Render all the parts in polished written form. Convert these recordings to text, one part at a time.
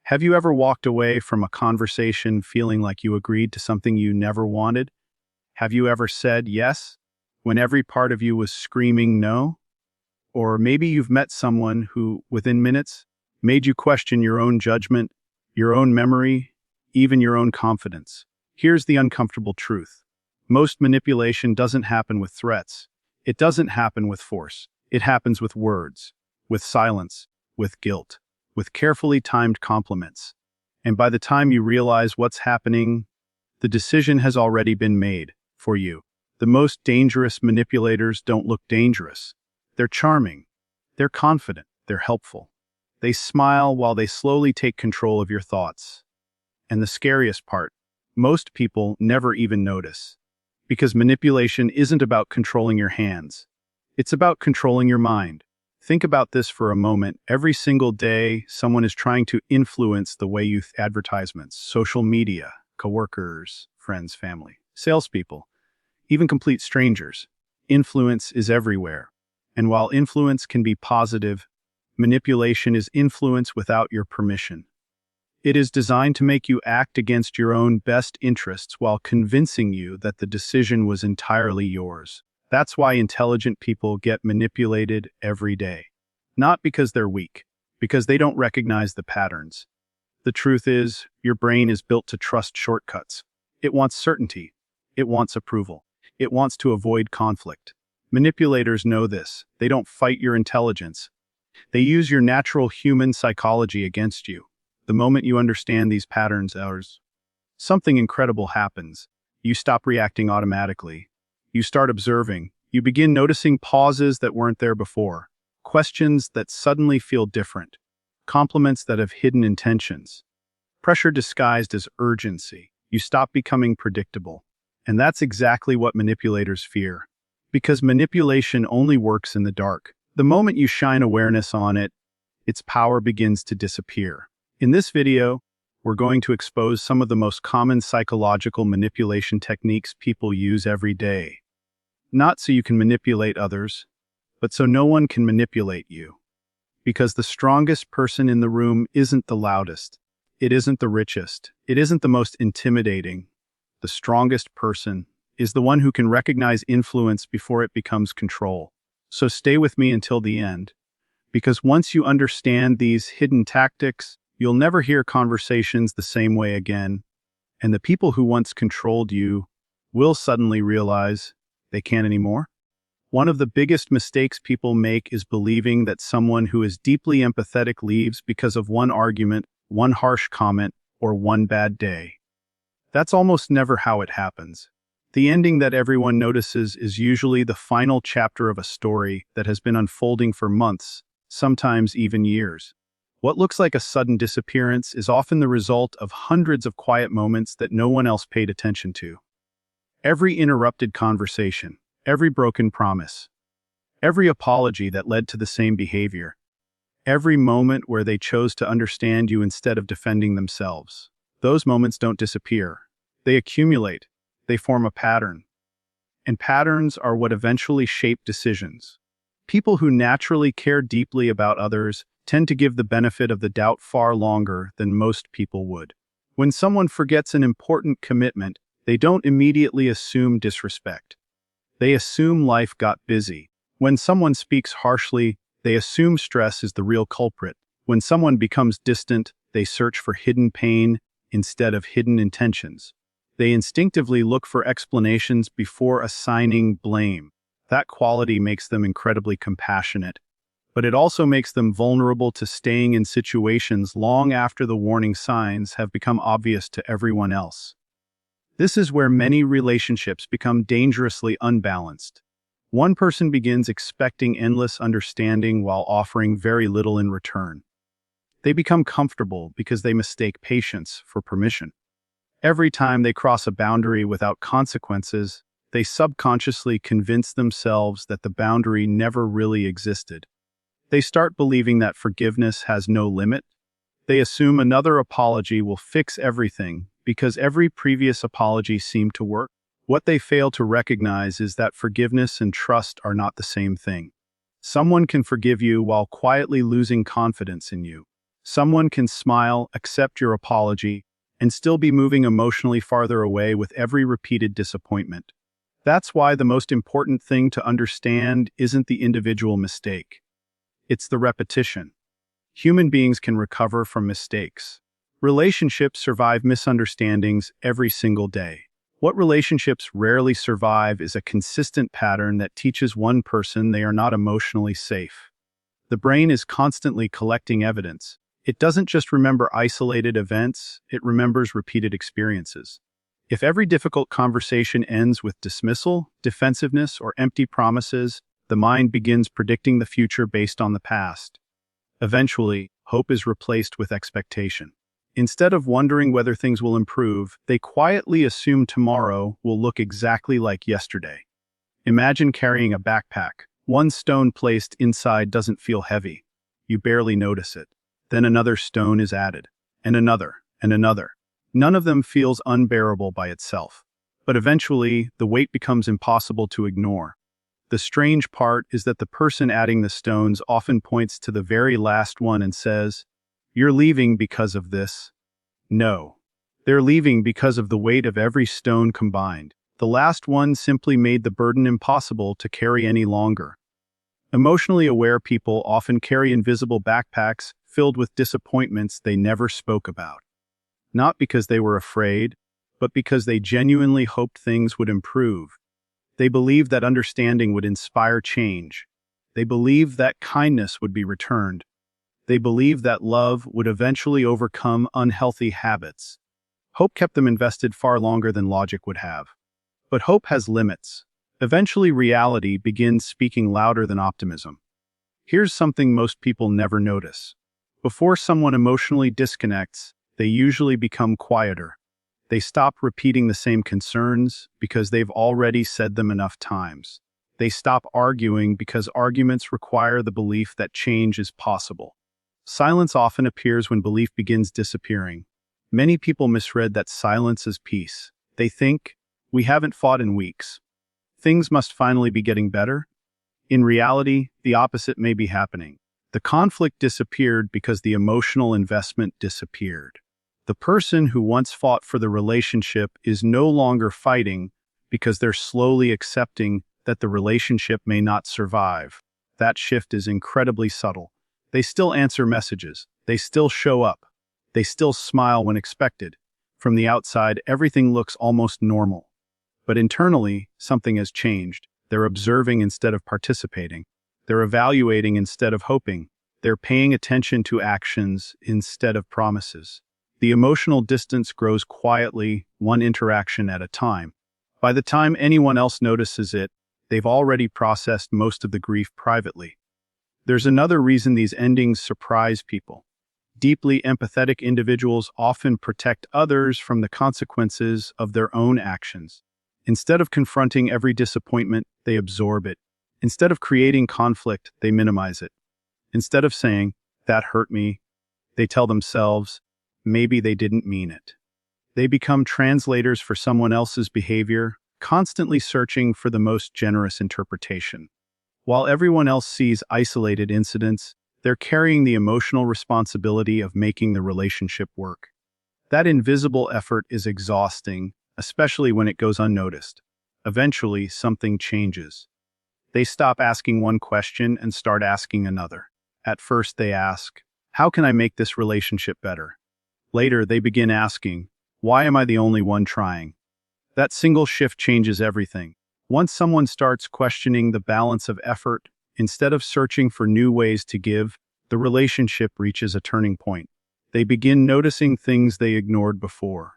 Have you ever walked away from a conversation feeling like you agreed to something you never wanted? Have you ever said yes when every part of you was screaming no? Or maybe you've met someone who, within minutes, made you question your own judgment, your own memory, even your own confidence. Here's the uncomfortable truth. Most manipulation doesn't happen with threats. It doesn't happen with force. It happens with words, with silence, with guilt, with carefully timed compliments. And by the time you realize what's happening, the decision has already been made for you. The most dangerous manipulators don't look dangerous. They're charming. They're confident. They're helpful. They smile while they slowly take control of your thoughts. And the scariest part, most people never even notice. Because manipulation isn't about controlling your hands. It's about controlling your mind. Think about this for a moment. Every single day, someone is trying to influence the way you advertisements, social media, coworkers, friends, family, salespeople, even complete strangers. Influence is everywhere. And while influence can be positive, manipulation is influence without your permission. It is designed to make you act against your own best interests while convincing you that the decision was entirely yours. That's why intelligent people get manipulated every day. Not because they're weak, because they don't recognize the patterns. The truth is, your brain is built to trust shortcuts. It wants certainty. It wants approval. It wants to avoid conflict. Manipulators know this. They don't fight your intelligence. They use your natural human psychology against you. The moment you understand these patterns, something incredible happens. You stop reacting automatically. You start observing. You begin noticing pauses that weren't there before, questions that suddenly feel different, compliments that have hidden intentions, pressure disguised as urgency. You stop becoming predictable. And that's exactly what manipulators fear. Because manipulation only works in the dark. The moment you shine awareness on it, its power begins to disappear. In this video, we're going to expose some of the most common psychological manipulation techniques people use every day. Not so you can manipulate others, but so no one can manipulate you. Because the strongest person in the room isn't the loudest. It isn't the richest. It isn't the most intimidating. The strongest person is the one who can recognize influence before it becomes control. So stay with me until the end. Because once you understand these hidden tactics, you'll never hear conversations the same way again. And the people who once controlled you will suddenly realize they can't anymore. One of the biggest mistakes people make is believing that someone who is deeply empathetic leaves because of one argument, one harsh comment, or one bad day. That's almost never how it happens. The ending that everyone notices is usually the final chapter of a story that has been unfolding for months, sometimes even years. What looks like a sudden disappearance is often the result of hundreds of quiet moments that no one else paid attention to. Every interrupted conversation, every broken promise, every apology that led to the same behavior, every moment where they chose to understand you instead of defending themselves. Those moments don't disappear. They accumulate. They form a pattern. And patterns are what eventually shape decisions. People who naturally care deeply about others tend to give the benefit of the doubt far longer than most people would. When someone forgets an important commitment, they don't immediately assume disrespect. They assume life got busy. When someone speaks harshly, they assume stress is the real culprit. When someone becomes distant, they search for hidden pain instead of hidden intentions. They instinctively look for explanations before assigning blame. That quality makes them incredibly compassionate, but it also makes them vulnerable to staying in situations long after the warning signs have become obvious to everyone else. This is where many relationships become dangerously unbalanced. One person begins expecting endless understanding while offering very little in return. They become comfortable because they mistake patience for permission. Every time they cross a boundary without consequences, they subconsciously convince themselves that the boundary never really existed. They start believing that forgiveness has no limit. They assume another apology will fix everything because every previous apology seemed to work. What they fail to recognize is that forgiveness and trust are not the same thing. Someone can forgive you while quietly losing confidence in you. Someone can smile, accept your apology, and still be moving emotionally farther away with every repeated disappointment. That's why the most important thing to understand isn't the individual mistake. It's the repetition. Human beings can recover from mistakes. Relationships survive misunderstandings every single day. What relationships rarely survive is a consistent pattern that teaches one person they are not emotionally safe. The brain is constantly collecting evidence. It doesn't just remember isolated events, it remembers repeated experiences. If every difficult conversation ends with dismissal, defensiveness, or empty promises, the mind begins predicting the future based on the past. Eventually, hope is replaced with expectation. Instead of wondering whether things will improve, they quietly assume tomorrow will look exactly like yesterday. Imagine carrying a backpack. One stone placed inside doesn't feel heavy. You barely notice it. Then another stone is added, and another, and another. None of them feels unbearable by itself. But eventually, the weight becomes impossible to ignore. The strange part is that the person adding the stones often points to the very last one and says, "You're leaving because of this." No. They're leaving because of the weight of every stone combined. The last one simply made the burden impossible to carry any longer. Emotionally aware people often carry invisible backpacks filled with disappointments they never spoke about. Not because they were afraid, but because they genuinely hoped things would improve. They believed that understanding would inspire change. They believed that kindness would be returned. They believed that love would eventually overcome unhealthy habits. Hope kept them invested far longer than logic would have. But hope has limits. Eventually, reality begins speaking louder than optimism. Here's something most people never notice. Before someone emotionally disconnects, they usually become quieter. They stop repeating the same concerns because they've already said them enough times. They stop arguing because arguments require the belief that change is possible. Silence often appears when belief begins disappearing. Many people misread that silence as peace. They think, "We haven't fought in weeks. Things must finally be getting better." In reality, the opposite may be happening. The conflict disappeared because the emotional investment disappeared. The person who once fought for the relationship is no longer fighting because they're slowly accepting that the relationship may not survive. That shift is incredibly subtle. They still answer messages. They still show up. They still smile when expected. From the outside, everything looks almost normal. But internally, something has changed. They're observing instead of participating. They're evaluating instead of hoping. They're paying attention to actions instead of promises. The emotional distance grows quietly, one interaction at a time. By the time anyone else notices it, they've already processed most of the grief privately. There's another reason these endings surprise people. Deeply empathetic individuals often protect others from the consequences of their own actions. Instead of confronting every disappointment, they absorb it. Instead of creating conflict, they minimize it. Instead of saying, "That hurt me," they tell themselves, "Maybe they didn't mean it." They become translators for someone else's behavior, constantly searching for the most generous interpretation. While everyone else sees isolated incidents, they're carrying the emotional responsibility of making the relationship work. That invisible effort is exhausting, especially when it goes unnoticed. Eventually, something changes. They stop asking one question and start asking another. At first, they ask, "How can I make this relationship better?" Later, they begin asking, "Why am I the only one trying?" That single shift changes everything. Once someone starts questioning the balance of effort, instead of searching for new ways to give, the relationship reaches a turning point. They begin noticing things they ignored before.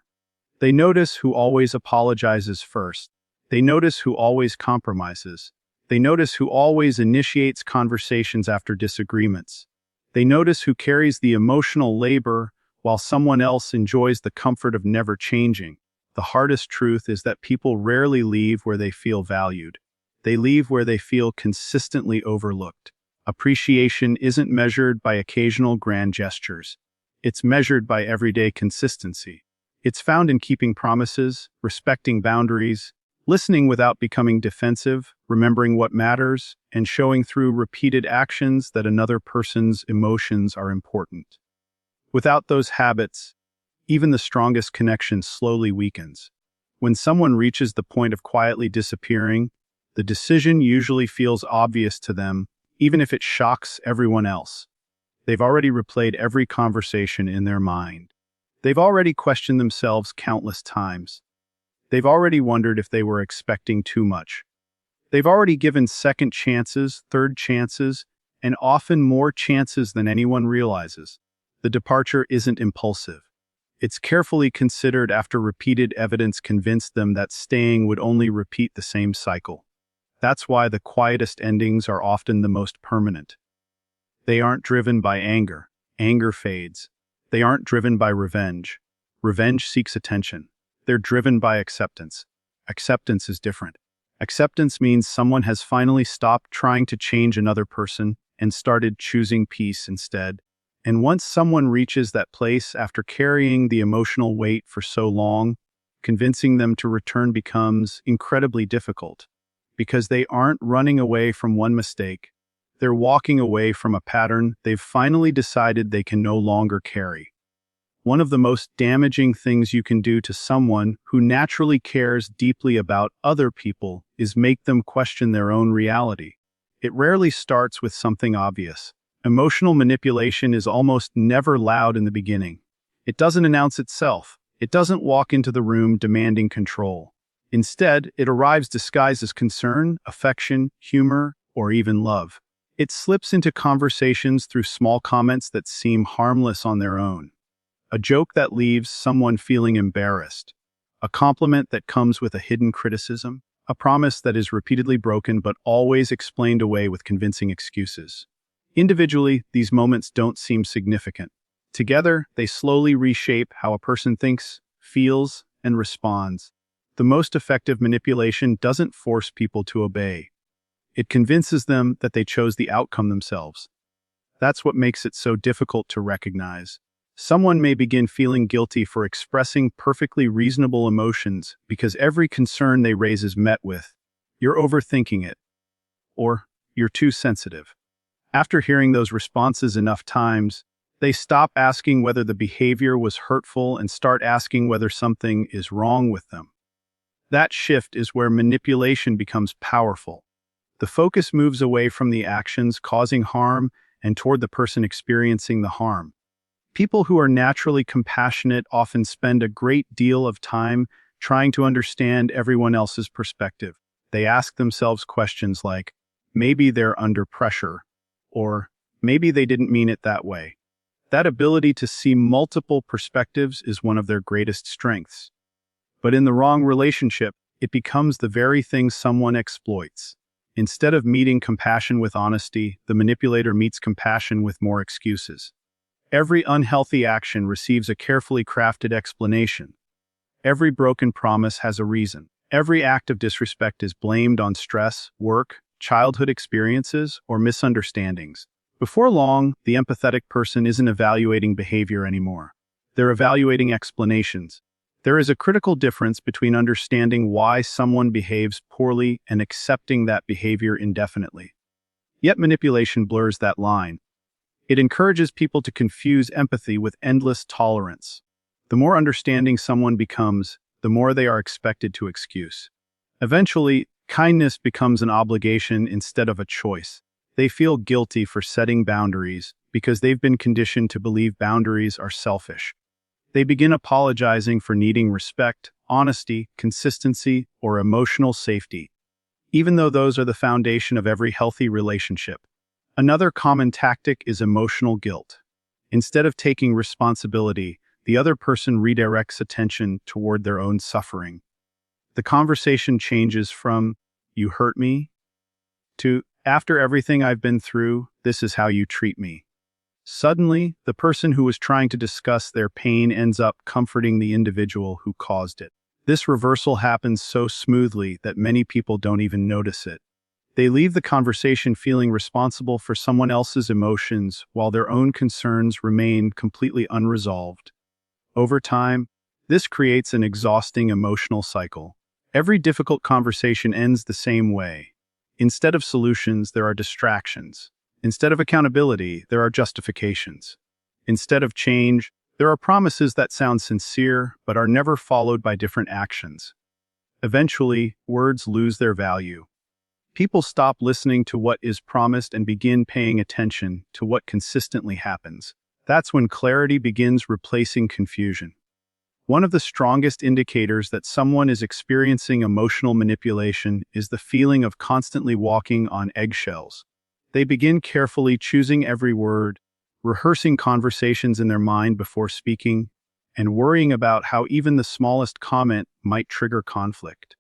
They notice who always apologizes first. They notice who always compromises. They notice who always initiates conversations after disagreements. They notice who carries the emotional labor while someone else enjoys the comfort of never changing. The hardest truth is that people rarely leave where they feel valued. They leave where they feel consistently overlooked. Appreciation isn't measured by occasional grand gestures. It's measured by everyday consistency. It's found in keeping promises, respecting boundaries, listening without becoming defensive, remembering what matters, and showing through repeated actions that another person's emotions are important. Without those habits, even the strongest connection slowly weakens. When someone reaches the point of quietly disappearing, the decision usually feels obvious to them, even if it shocks everyone else. They've already replayed every conversation in their mind. They've already questioned themselves countless times. They've already wondered if they were expecting too much. They've already given second chances, third chances, and often more chances than anyone realizes. The departure isn't impulsive. It's carefully considered after repeated evidence convinced them that staying would only repeat the same cycle. That's why the quietest endings are often the most permanent. They aren't driven by anger. Anger fades. They aren't driven by revenge. Revenge seeks attention. They're driven by acceptance. Acceptance is different. Acceptance means someone has finally stopped trying to change another person and started choosing peace instead. And once someone reaches that place after carrying the emotional weight for so long, convincing them to return becomes incredibly difficult, because they aren't running away from one mistake. They're walking away from a pattern they've finally decided they can no longer carry. One of the most damaging things you can do to someone who naturally cares deeply about other people is make them question their own reality. It rarely starts with something obvious. Emotional manipulation is almost never loud in the beginning. It doesn't announce itself. It doesn't walk into the room demanding control. Instead, it arrives disguised as concern, affection, humor, or even love. It slips into conversations through small comments that seem harmless on their own. A joke that leaves someone feeling embarrassed. A compliment that comes with a hidden criticism. A promise that is repeatedly broken but always explained away with convincing excuses. Individually, these moments don't seem significant. Together, they slowly reshape how a person thinks, feels, and responds. The most effective manipulation doesn't force people to obey. It convinces them that they chose the outcome themselves. That's what makes it so difficult to recognize. Someone may begin feeling guilty for expressing perfectly reasonable emotions because every concern they raise is met with, "You're overthinking it," or "You're too sensitive." After hearing those responses enough times, they stop asking whether the behavior was hurtful and start asking whether something is wrong with them. That shift is where manipulation becomes powerful. The focus moves away from the actions causing harm and toward the person experiencing the harm. People who are naturally compassionate often spend a great deal of time trying to understand everyone else's perspective. They ask themselves questions like, maybe they're under pressure, or maybe they didn't mean it that way. That ability to see multiple perspectives is one of their greatest strengths. But in the wrong relationship, it becomes the very thing someone exploits. Instead of meeting compassion with honesty, the manipulator meets compassion with more excuses. Every unhealthy action receives a carefully crafted explanation. Every broken promise has a reason. Every act of disrespect is blamed on stress, work, childhood experiences, or misunderstandings. Before long, the empathetic person isn't evaluating behavior anymore. They're evaluating explanations. There is a critical difference between understanding why someone behaves poorly and accepting that behavior indefinitely. Yet manipulation blurs that line. It encourages people to confuse empathy with endless tolerance. The more understanding someone becomes, the more they are expected to excuse. Eventually, kindness becomes an obligation instead of a choice. They feel guilty for setting boundaries because they've been conditioned to believe boundaries are selfish. They begin apologizing for needing respect, honesty, consistency, or emotional safety, even though those are the foundation of every healthy relationship. Another common tactic is emotional guilt. Instead of taking responsibility, the other person redirects attention toward their own suffering. The conversation changes from, "You hurt me," to, "After everything I've been through, this is how you treat me." Suddenly, the person who was trying to discuss their pain ends up comforting the individual who caused it. This reversal happens so smoothly that many people don't even notice it. They leave the conversation feeling responsible for someone else's emotions while their own concerns remain completely unresolved. Over time, this creates an exhausting emotional cycle. Every difficult conversation ends the same way. Instead of solutions, there are distractions. Instead of accountability, there are justifications. Instead of change, there are promises that sound sincere but are never followed by different actions. Eventually, words lose their value. People stop listening to what is promised and begin paying attention to what consistently happens. That's when clarity begins replacing confusion. One of the strongest indicators that someone is experiencing emotional manipulation is the feeling of constantly walking on eggshells. They begin carefully choosing every word, rehearsing conversations in their mind before speaking, and worrying about how even the smallest comment might trigger conflict.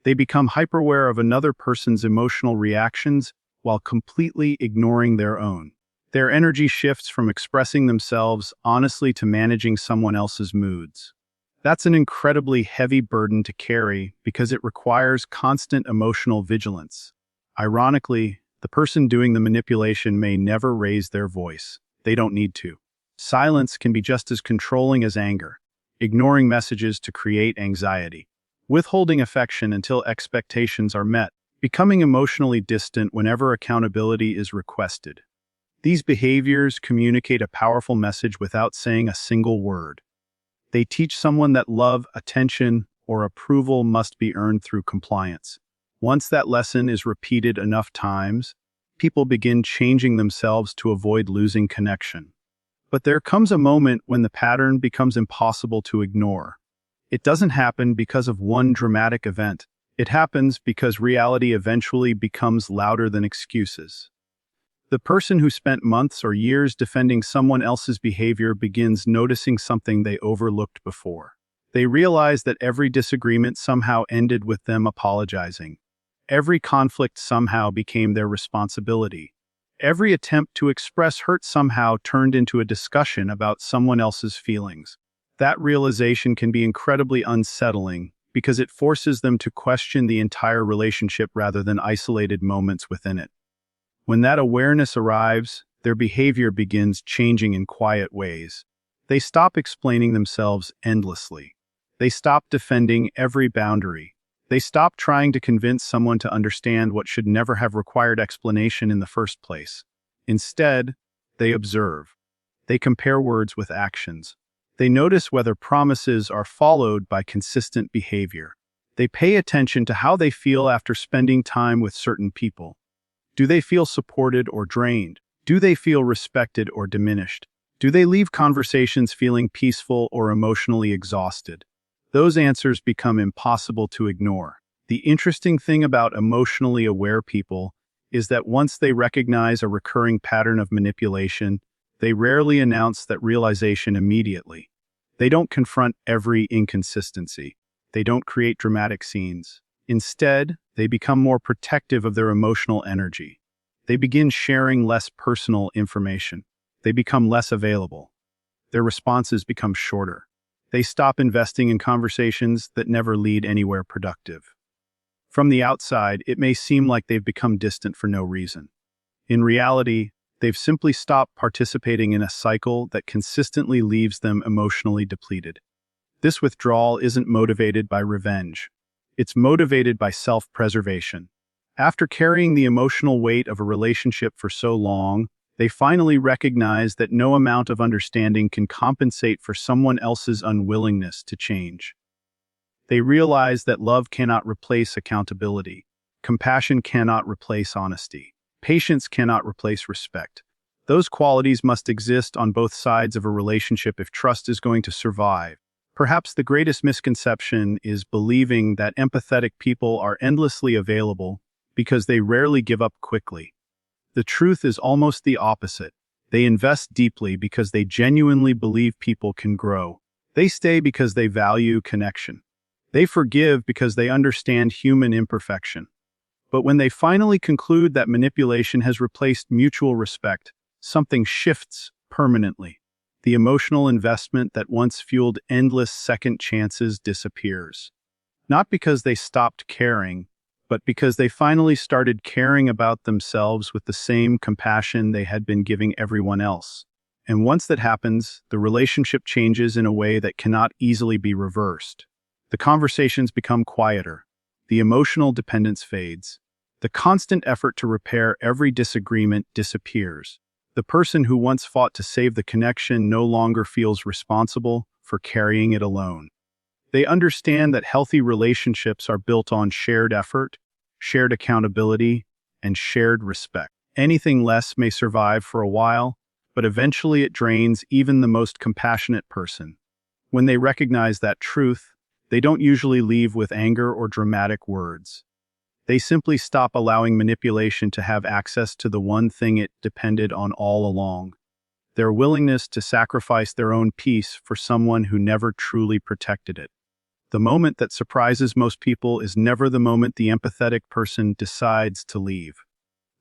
They become hyperaware of another person's emotional reactions while completely ignoring their own. Their energy shifts from expressing themselves honestly to managing someone else's moods. That's an incredibly heavy burden to carry because it requires constant emotional vigilance. Ironically, the person doing the manipulation may never raise their voice. They don't need to. Silence can be just as controlling as anger, ignoring messages to create anxiety, withholding affection until expectations are met, becoming emotionally distant whenever accountability is requested. These behaviors communicate a powerful message without saying a single word. They teach someone that love, attention, or approval must be earned through compliance. Once that lesson is repeated enough times, people begin changing themselves to avoid losing connection. But there comes a moment when the pattern becomes impossible to ignore. It doesn't happen because of one dramatic event. It happens because reality eventually becomes louder than excuses. The person who spent months or years defending someone else's behavior begins noticing something they overlooked before. They realize that every disagreement somehow ended with them apologizing. Every conflict somehow became their responsibility. Every attempt to express hurt somehow turned into a discussion about someone else's feelings. That realization can be incredibly unsettling because it forces them to question the entire relationship rather than isolated moments within it. When that awareness arrives, their behavior begins changing in quiet ways. They stop explaining themselves endlessly. They stop defending every boundary. They stop trying to convince someone to understand what should never have required explanation in the first place. Instead, they observe. They compare words with actions. They notice whether promises are followed by consistent behavior. They pay attention to how they feel after spending time with certain people. Do they feel supported or drained? Do they feel respected or diminished? Do they leave conversations feeling peaceful or emotionally exhausted? Those answers become impossible to ignore. The interesting thing about emotionally aware people is that once they recognize a recurring pattern of manipulation, they rarely announce that realization immediately. They don't confront every inconsistency. They don't create dramatic scenes. Instead, they become more protective of their emotional energy. They begin sharing less personal information. They become less available. Their responses become shorter. They stop investing in conversations that never lead anywhere productive. From the outside, it may seem like they've become distant for no reason. In reality, they've simply stopped participating in a cycle that consistently leaves them emotionally depleted. This withdrawal isn't motivated by revenge. It's motivated by self-preservation. After carrying the emotional weight of a relationship for so long, they finally recognize that no amount of understanding can compensate for someone else's unwillingness to change. They realize that love cannot replace accountability. Compassion cannot replace honesty. Patience cannot replace respect. Those qualities must exist on both sides of a relationship if trust is going to survive. Perhaps the greatest misconception is believing that empathetic people are endlessly available because they rarely give up quickly. The truth is almost the opposite. They invest deeply because they genuinely believe people can grow. They stay because they value connection. They forgive because they understand human imperfection. But when they finally conclude that manipulation has replaced mutual respect, something shifts permanently. The emotional investment that once fueled endless second chances disappears. Not because they stopped caring, but because they finally started caring about themselves with the same compassion they had been giving everyone else. And once that happens, the relationship changes in a way that cannot easily be reversed. The conversations become quieter. The emotional dependence fades. The constant effort to repair every disagreement disappears. The person who once fought to save the connection no longer feels responsible for carrying it alone. They understand that healthy relationships are built on shared effort, shared accountability, and shared respect. Anything less may survive for a while, but eventually it drains even the most compassionate person. When they recognize that truth, they don't usually leave with anger or dramatic words. They simply stop allowing manipulation to have access to the one thing it depended on all along: their willingness to sacrifice their own peace for someone who never truly protected it. The moment that surprises most people is never the moment the empathetic person decides to leave.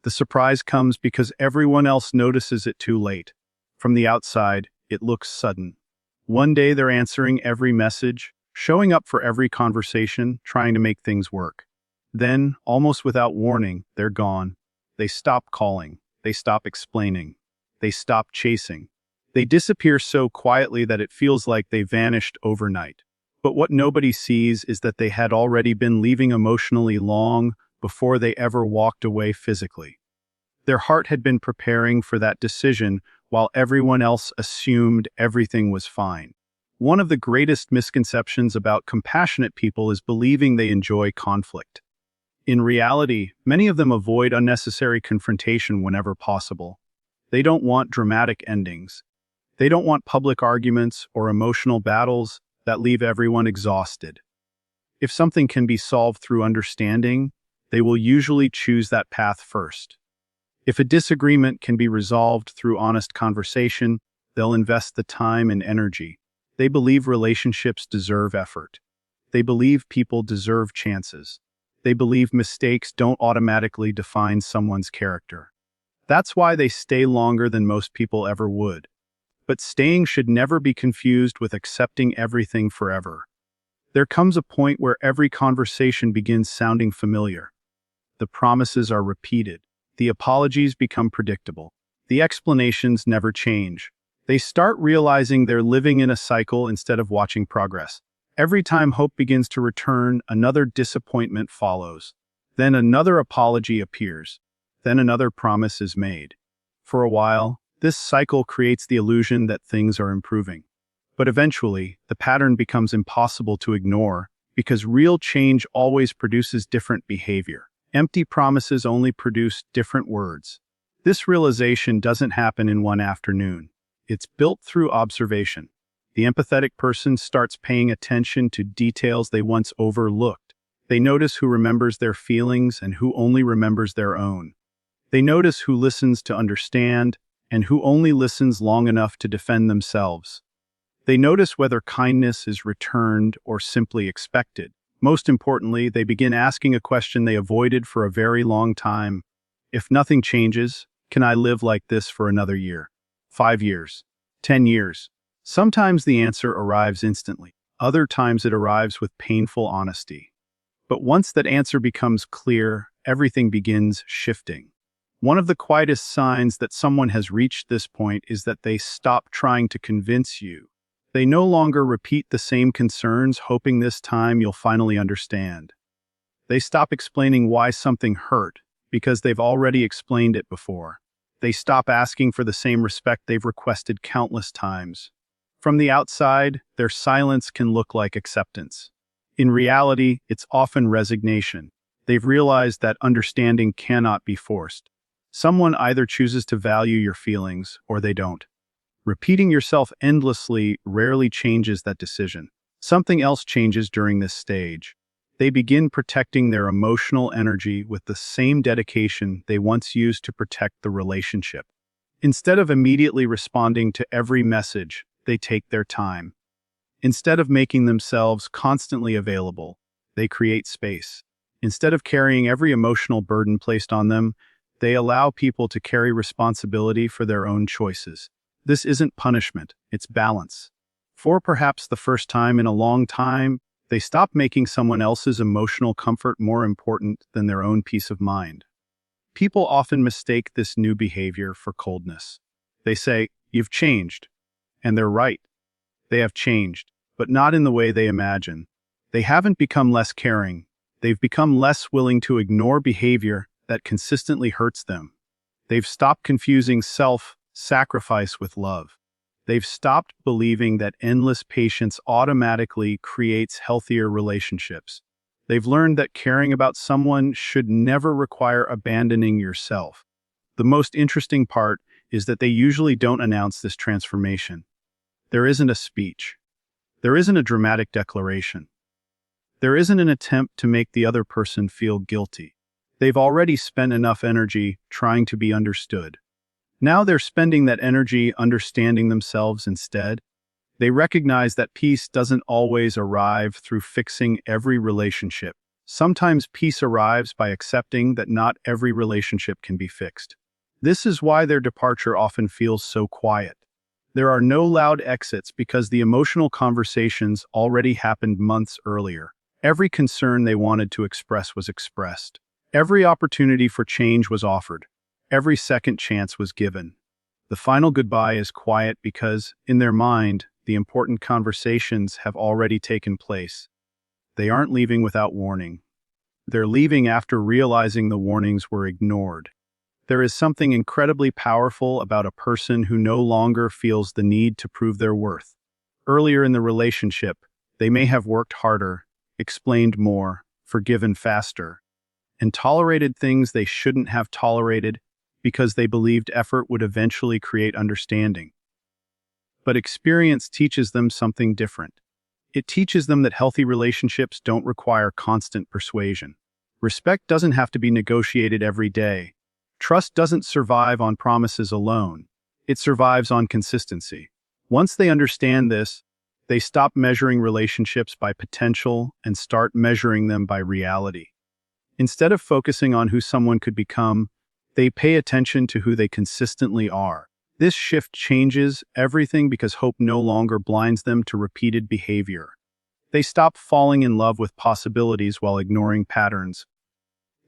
The surprise comes because everyone else notices it too late. From the outside, it looks sudden. One day they're answering every message, showing up for every conversation, trying to make things work. Then, almost without warning, they're gone. They stop calling. They stop explaining. They stop chasing. They disappear so quietly that it feels like they vanished overnight. But what nobody sees is that they had already been leaving emotionally long before they ever walked away physically. Their heart had been preparing for that decision while everyone else assumed everything was fine. One of the greatest misconceptions about compassionate people is believing they enjoy conflict. In reality, many of them avoid unnecessary confrontation whenever possible. They don't want dramatic endings. They don't want public arguments or emotional battles that leave everyone exhausted. If something can be solved through understanding, they will usually choose that path first. If a disagreement can be resolved through honest conversation, they'll invest the time and energy. They believe relationships deserve effort. They believe people deserve chances. They believe mistakes don't automatically define someone's character. That's why they stay longer than most people ever would. But staying should never be confused with accepting everything forever. There comes a point where every conversation begins sounding familiar. The promises are repeated. The apologies become predictable. The explanations never change. They start realizing they're living in a cycle instead of watching progress. Every time hope begins to return, another disappointment follows. Then another apology appears. Then another promise is made. For a while, this cycle creates the illusion that things are improving. But eventually, the pattern becomes impossible to ignore because real change always produces different behavior. Empty promises only produce different words. This realization doesn't happen in one afternoon. It's built through observation. The empathetic person starts paying attention to details they once overlooked. They notice who remembers their feelings and who only remembers their own. They notice who listens to understand and who only listens long enough to defend themselves. They notice whether kindness is returned or simply expected. Most importantly, they begin asking a question they avoided for a very long time. If nothing changes, can I live like this for another year? 5 years? 10 years? Sometimes the answer arrives instantly. Other times it arrives with painful honesty. But once that answer becomes clear, everything begins shifting. One of the quietest signs that someone has reached this point is that they stop trying to convince you. They no longer repeat the same concerns, hoping this time you'll finally understand. They stop explaining why something hurt, because they've already explained it before. They stop asking for the same respect they've requested countless times. From the outside, their silence can look like acceptance. In reality, it's often resignation. They've realized that understanding cannot be forced. Someone either chooses to value your feelings or they don't. Repeating yourself endlessly rarely changes that decision. Something else changes during this stage. They begin protecting their emotional energy with the same dedication they once used to protect the relationship. Instead of immediately responding to every message, they take their time. Instead of making themselves constantly available, they create space. Instead of carrying every emotional burden placed on them, they allow people to carry responsibility for their own choices. This isn't punishment, it's balance. For perhaps the first time in a long time, they stop making someone else's emotional comfort more important than their own peace of mind. People often mistake this new behavior for coldness. They say, "You've changed." And they're right. They have changed, but not in the way they imagine. They haven't become less caring. They've become less willing to ignore behavior that consistently hurts them. They've stopped confusing sacrifice with love. They've stopped believing that endless patience automatically creates healthier relationships. They've learned that caring about someone should never require abandoning yourself. The most interesting part is that they usually don't announce this transformation. There isn't a speech. There isn't a dramatic declaration. There isn't an attempt to make the other person feel guilty. They've already spent enough energy trying to be understood. Now they're spending that energy understanding themselves instead. They recognize that peace doesn't always arrive through fixing every relationship. Sometimes peace arrives by accepting that not every relationship can be fixed. This is why their departure often feels so quiet. There are no loud exits because the emotional conversations already happened months earlier. Every concern they wanted to express was expressed. Every opportunity for change was offered. Every second chance was given. The final goodbye is quiet because, in their mind, the important conversations have already taken place. They aren't leaving without warning. They're leaving after realizing the warnings were ignored. There is something incredibly powerful about a person who no longer feels the need to prove their worth. Earlier in the relationship, they may have worked harder, explained more, forgiven faster, and tolerated things they shouldn't have tolerated because they believed effort would eventually create understanding. But experience teaches them something different. It teaches them that healthy relationships don't require constant persuasion. Respect doesn't have to be negotiated every day. Trust doesn't survive on promises alone. It survives on consistency. Once they understand this, they stop measuring relationships by potential and start measuring them by reality. Instead of focusing on who someone could become, they pay attention to who they consistently are. This shift changes everything because hope no longer blinds them to repeated behavior. They stop falling in love with possibilities while ignoring patterns.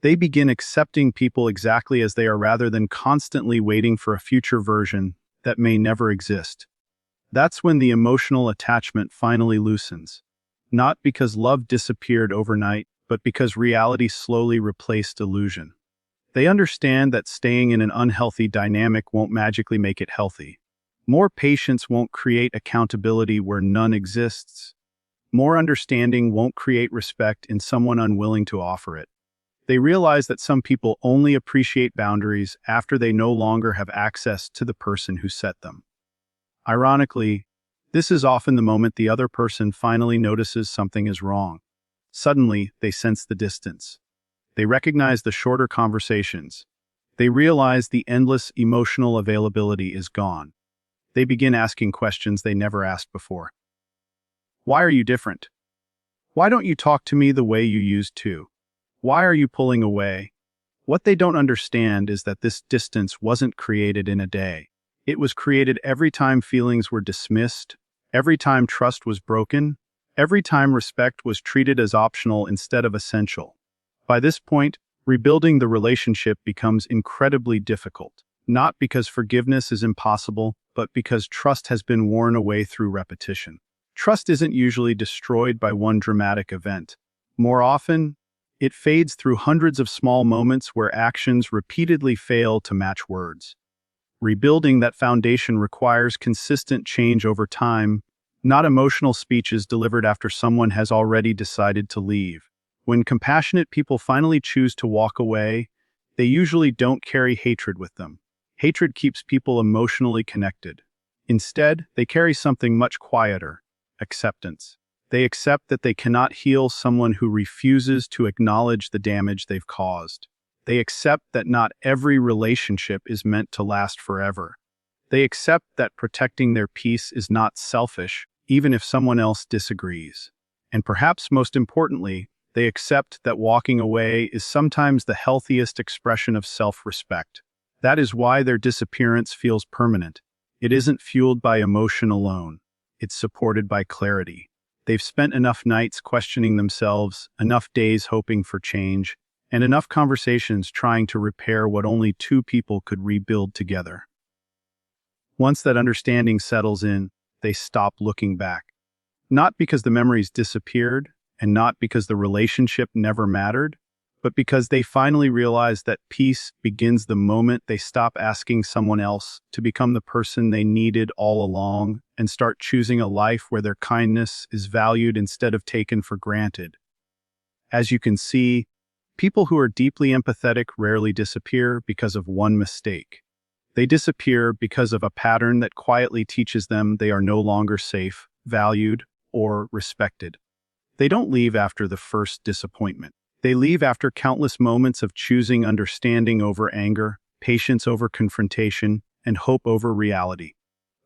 They begin accepting people exactly as they are rather than constantly waiting for a future version that may never exist. That's when the emotional attachment finally loosens. Not because love disappeared overnight, but because reality slowly replaced illusion. They understand that staying in an unhealthy dynamic won't magically make it healthy. More patience won't create accountability where none exists. More understanding won't create respect in someone unwilling to offer it. They realize that some people only appreciate boundaries after they no longer have access to the person who set them. Ironically, this is often the moment the other person finally notices something is wrong. Suddenly, they sense the distance. They recognize the shorter conversations. They realize the endless emotional availability is gone. They begin asking questions they never asked before. Why are you different? Why don't you talk to me the way you used to? Why are you pulling away? What they don't understand is that this distance wasn't created in a day. It was created every time feelings were dismissed, every time trust was broken, every time respect was treated as optional instead of essential. By this point, rebuilding the relationship becomes incredibly difficult, not because forgiveness is impossible, but because trust has been worn away through repetition. Trust isn't usually destroyed by one dramatic event. More often, it fades through hundreds of small moments where actions repeatedly fail to match words. Rebuilding that foundation requires consistent change over time, not emotional speeches delivered after someone has already decided to leave. When compassionate people finally choose to walk away, they usually don't carry hatred with them. Hatred keeps people emotionally connected. Instead, they carry something much quieter: acceptance. They accept that they cannot heal someone who refuses to acknowledge the damage they've caused. They accept that not every relationship is meant to last forever. They accept that protecting their peace is not selfish, even if someone else disagrees. And perhaps most importantly, they accept that walking away is sometimes the healthiest expression of self-respect. That is why their disappearance feels permanent. It isn't fueled by emotion alone. It's supported by clarity. They've spent enough nights questioning themselves, enough days hoping for change, and enough conversations trying to repair what only two people could rebuild together. Once that understanding settles in, they stop looking back. Not because the memories disappeared, and not because the relationship never mattered, but because they finally realize that peace begins the moment they stop asking someone else to become the person they needed all along and start choosing a life where their kindness is valued instead of taken for granted. As you can see, people who are deeply empathetic rarely disappear because of one mistake. They disappear because of a pattern that quietly teaches them they are no longer safe, valued, or respected. They don't leave after the first disappointment. They leave after countless moments of choosing understanding over anger, patience over confrontation, and hope over reality.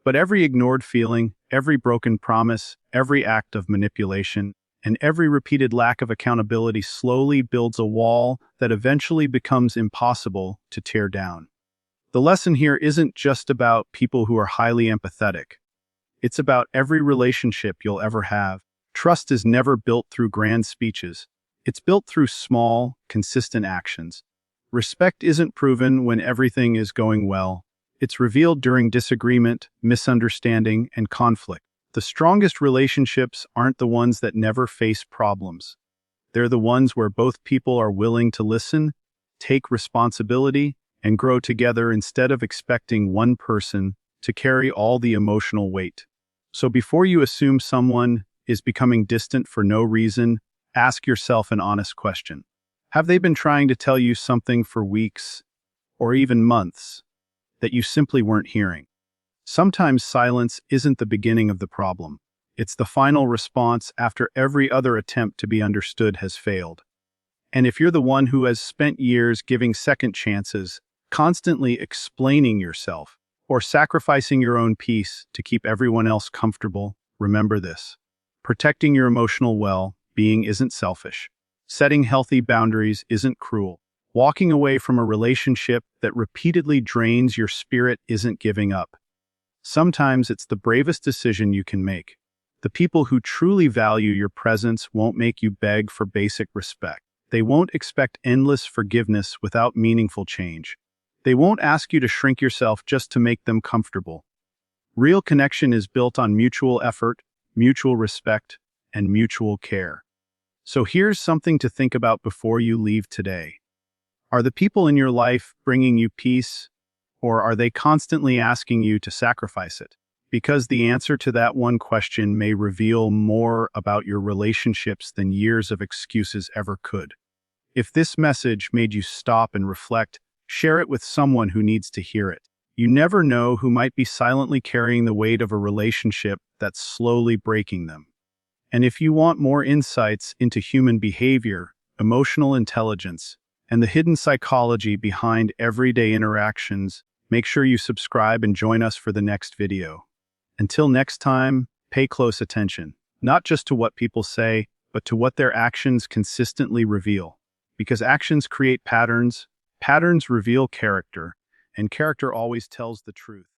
But every ignored feeling, every broken promise, every act of manipulation, and every repeated lack of accountability slowly builds a wall that eventually becomes impossible to tear down. The lesson here isn't just about people who are highly empathetic. It's about every relationship you'll ever have. Trust is never built through grand speeches. It's built through small, consistent actions. Respect isn't proven when everything is going well. It's revealed during disagreement, misunderstanding, and conflict. The strongest relationships aren't the ones that never face problems. They're the ones where both people are willing to listen, take responsibility, and grow together instead of expecting one person to carry all the emotional weight. So before you assume someone is becoming distant for no reason, ask yourself an honest question. Have they been trying to tell you something for weeks or even months that you simply weren't hearing? Sometimes silence isn't the beginning of the problem. It's the final response after every other attempt to be understood has failed. And if you're the one who has spent years giving second chances, constantly explaining yourself, or sacrificing your own peace to keep everyone else comfortable, remember this. Protecting your emotional well-being isn't selfish. Setting healthy boundaries isn't cruel. Walking away from a relationship that repeatedly drains your spirit isn't giving up. Sometimes it's the bravest decision you can make. The people who truly value your presence won't make you beg for basic respect. They won't expect endless forgiveness without meaningful change. They won't ask you to shrink yourself just to make them comfortable. Real connection is built on mutual effort, mutual respect, and mutual care. So here's something to think about before you leave today. Are the people in your life bringing you peace, or are they constantly asking you to sacrifice it? Because the answer to that one question may reveal more about your relationships than years of excuses ever could. If this message made you stop and reflect, share it with someone who needs to hear it. You never know who might be silently carrying the weight of a relationship that's slowly breaking them. And if you want more insights into human behavior, emotional intelligence, and the hidden psychology behind everyday interactions, make sure you subscribe and join us for the next video. Until next time, pay close attention, not just to what people say, but to what their actions consistently reveal. Because actions create patterns, patterns reveal character, and character always tells the truth.